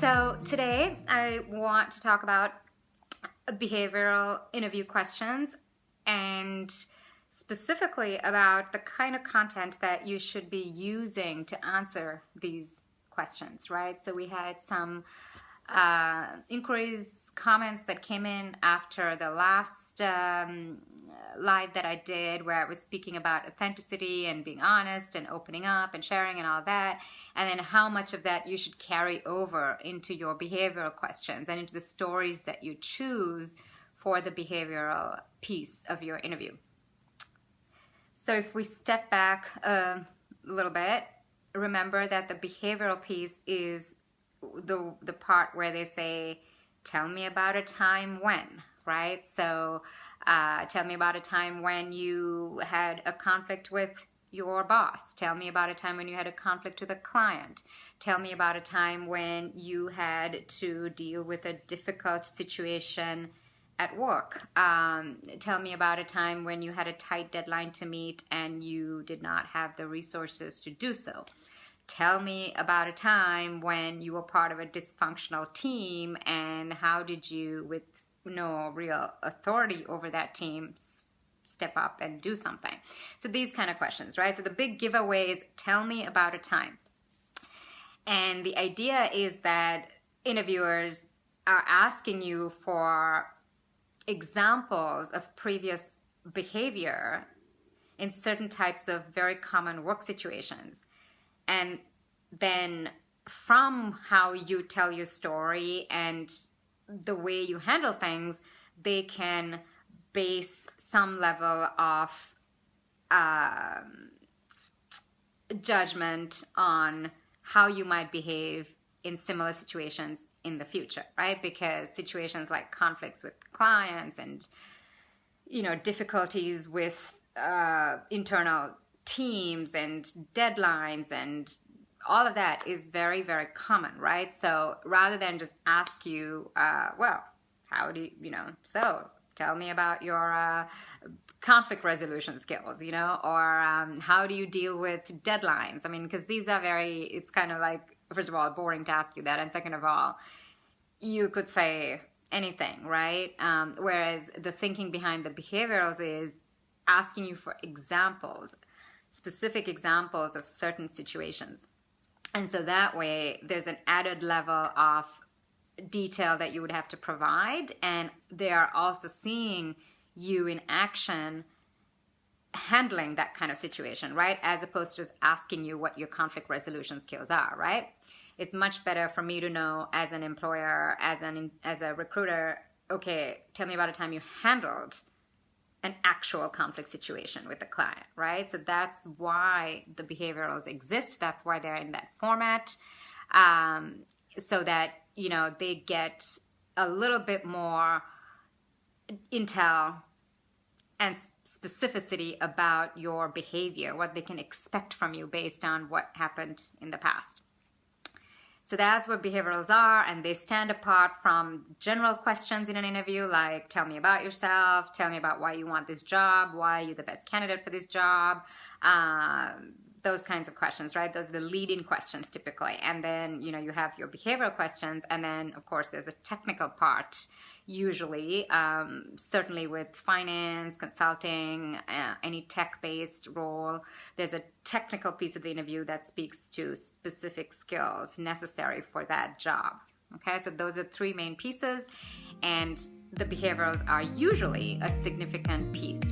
So today I want to talk about behavioral interview questions and specifically about the kind of content that you should be using to answer these questions, right? So we had some inquiries, comments that came in after the last live that I did where I was speaking about authenticity and being honest and opening up and sharing and all that, and then how much of that you should carry over into your behavioral questions and into the stories that you choose for the behavioral piece of your interview. So if we step back a little bit, remember that the behavioral piece is the part where they say, tell me about a time when, right? So tell me about a time when you had a conflict with your boss. Tell me about a time when you had a conflict with a client. Tell me about a time when you had to deal with a difficult situation at work. Tell me about a time when you had a tight deadline to meet and you did not have the resources to do so. Tell me about a time when you were part of a dysfunctional team and how did you, with no real authority over that team, step up and do something. So these kind of questions, right? So the big giveaway is tell me about a time. And the idea is that interviewers are asking you for examples of previous behavior in certain types of very common work situations. And then from how you tell your story and the way you handle things, they can base some level of judgment on how you might behave in similar situations in the future, right? Because situations like conflicts with clients and, difficulties with internal teams and deadlines and all of that is very, very common, right? So rather than just ask you, how do you, so tell me about your conflict resolution skills, or how do you deal with deadlines? I mean, because these are it's kind of like, first of all, boring to ask you that. And second of all, you could say anything, right? Whereas the thinking behind the behaviorals is asking you for examples, specific examples of certain situations. And so that way there's an added level of detail that you would have to provide, and they are also seeing you in action handling that kind of situation, right? As opposed to just asking you what your conflict resolution skills are, right? It's much better for me to know as an employer, as a recruiter, okay, tell me about a time you handled an actual conflict situation with the client, right? So that's why the behaviorals exist. That's why they're in that format, so that, they get a little bit more intel and specificity about your behavior, what they can expect from you based on what happened in the past. So that's what behaviorals are, and they stand apart from general questions in an interview like, tell me about yourself, tell me about why you want this job, why you're the best candidate for this job, those kinds of questions, right? Those are the leading questions typically. And then, you have your behavioral questions, and then, of course, there's a technical part, usually, certainly with finance, consulting, any tech-based role. There's a technical piece of the interview that speaks to specific skills necessary for that job. Okay, so those are three main pieces, and the behaviorals are usually a significant piece.